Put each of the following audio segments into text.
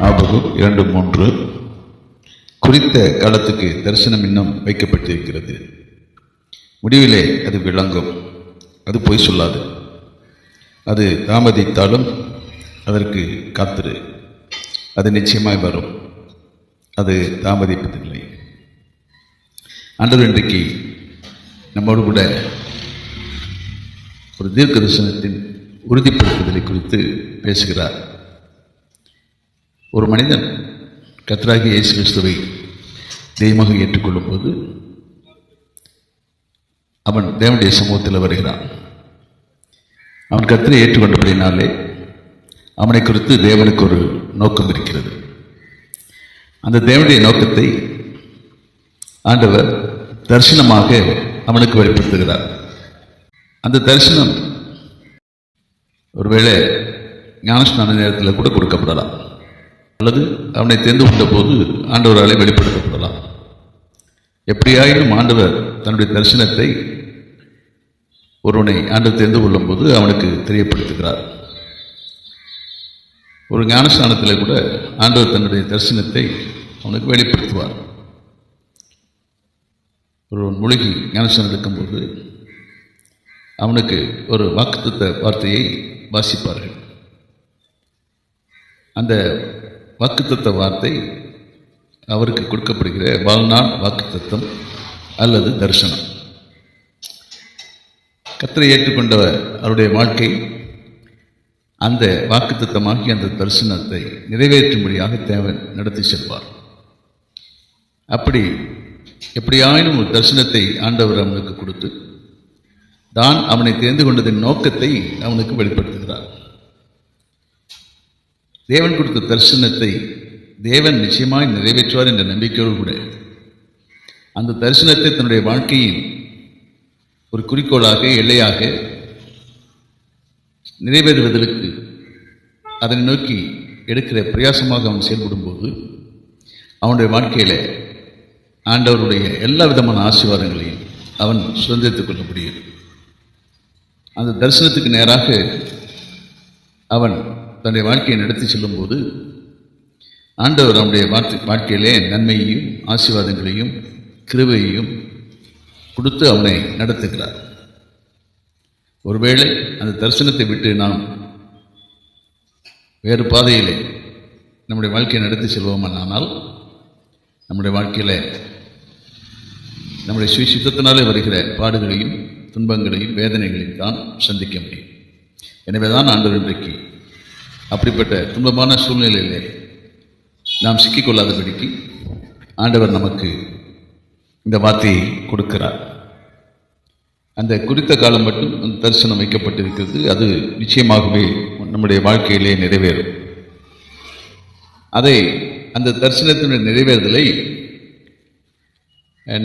ஆபகம் 2:3. குறித்த காலத்துக்கு தரிசனம் இன்னும் வைக்கப்பட்டிருக்கிறது. முடிவிலே அது விளங்கும். அது பொய் சொல்லாது. அது தாமதித்தாலும் அதற்கு காத்திரு. அது நிச்சயமாய் வரும். அது தாமதிப்பதில்லை. ஆண்டவர் இன்றைக்கு நம்மோடு கூட ஒரு தீர்க்க தரிசனத்தின் உறுதிப்படுத்துதலை குறித்து பேசுகிறார். ஒரு மனிதன் கர்த்தராகிய இயேசு கிறிஸ்துவை தெய்வமாக ஏற்றுக்கொள்ளும் போது அவன் தேவனுடைய சமூகத்தில் வருகிறான். அவன் கர்த்தரை ஏற்றுக்கொண்டபடினாலே அவனை குறித்து தேவனுக்கு ஒரு நோக்கம் இருக்கிறது. அந்த தேவனுடைய நோக்கத்தை ஆண்டவர் தரிசனமாக அவனுக்கு வெளிப்படுத்துகிறார். அந்த தரிசனம் ஒருவேளை ஞானஸ்நான நேரத்தில் கூட கொடுக்கப்படலாம், அல்லது அவனை தெரிந்து கொண்ட போது ஆண்டவராலே வெளிப்படுத்தப்படலாம். எப்படியாயினும் ஆண்டவர் தன்னுடைய தரிசனத்தை ஒருவனை ஆண்டவர் தெரிந்து கொள்ளும் போது அவனுக்கு தெரியப்படுத்துகிறார். ஒரு ஞானஸ்நானத்தில் கூட ஆண்டவர் தன்னுடைய தரிசனத்தை அவனுக்கு வெளிப்படுத்துவார். ஒருவன் மூழ்கி ஞானஸ்நானம் எடுக்கும்போது அவனுக்கு ஒரு வாக்குத்தத்த வார்த்தையை வாசிப்பார்கள். அந்த வாக்குத்தத்த வார்த்தை அவருக்கு கொடுக்கப்படுகிற வாழ்நாள் வாக்குத்தத்தம் அல்லது தரிசனம். கர்த்தரை ஏற்றுக்கொண்டவர் அவருடைய வாழ்க்கை அந்த வாக்குத்தத்தமாகி அந்த தரிசனத்தை நிறைவேற்றும்படியாக தேவன் நடத்தி செல்வார். அப்படி எப்படியாயினும் ஒரு தரிசனத்தை ஆண்டவர் அவனுக்கு கொடுத்து தான் அவனை தெரிந்து கொண்டதின் நோக்கத்தை அவனுக்கு வெளிப்படுத்துகிறார். தேவன் கொடுத்த தரிசனத்தை தேவன் நிச்சயமாய் நிறைவேற்றுவார் என்ற நம்பிக்கையோடு கூட அந்த தரிசனத்தை தன்னுடைய வாழ்க்கையின் ஒரு குறிக்கோளாக எல்லையாக நிறைவேறுவதற்கு அதனை நோக்கி எடுக்கிற பிரயாசமாக அவன் செயல்படும் போது அவனுடைய வாழ்க்கையில் ஆண்டவருடைய எல்லா விதமான ஆசீர்வாதங்களையும் அவன் சுதந்திரித்துக் கொள்ள முடியும். அந்த தரிசனத்துக்கு நேராக அவன் தன்னுடைய வாழ்க்கையை நடத்தி செல்லும்போது ஆண்டவர் அவனுடைய வாழ்க்கையிலே நன்மையையும் ஆசீர்வாதங்களையும் கிருபையையும் கொடுத்து அவனை நடத்துகிறார். ஒருவேளை அந்த தரிசனத்தை விட்டு நாம் வேறு பாதையிலே நம்முடைய வாழ்க்கையை நடத்தி செல்வோமானால் நம்முடைய வாழ்க்கையில் நம்முடைய சுயசித்தத்தினாலே வருகிற பாடுகளையும் துன்பங்களையும் வேதனைகளையும் தான் சந்திக்க முடியும். எனவே தான் ஆண்டவர் இன்றைக்கு அப்படிப்பட்ட துன்பமான சூழ்நிலையிலே நாம் சிக்கிக்கொள்ளாதபடிக்கு ஆண்டவர் நமக்கு இந்த வார்த்தையை கொடுக்கிறார். அந்த குறித்த காலம் மட்டும் அந்த தரிசனம் வைக்கப்பட்டிருக்கிறது. அது நிச்சயமாகவே நம்முடைய வாழ்க்கையிலே நிறைவேறும். அதை அந்த தரிசனத்தினுடைய நிறைவேறுதலை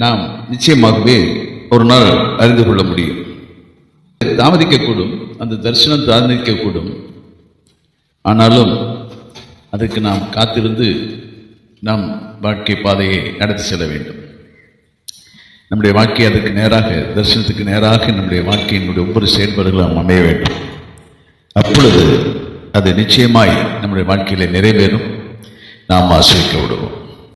நாம் நிச்சயமாகவே ஒரு நாள் அறிந்து கொள்ள முடியும். தாமதிக்கக்கூடும், அந்த தரிசனம் தாமதிக்கக்கூடும். ஆனாலும் அதுக்கு நாம் காத்திருந்து நம் வாழ்க்கை பாதையை நடத்தி செல்ல வேண்டும். நம்முடைய வாழ்க்கை அதுக்கு நேராக, தரிசனத்துக்கு நேராக நம்முடைய வாழ்க்கையினுடைய ஒவ்வொரு செயல்பாடுகளும் அமைய வேண்டும். அப்பொழுது அது நிச்சயமாய் நம்முடைய வாழ்க்கையில நிறைவேறும். நாம் ஆசிரிக்க விடுவோம்.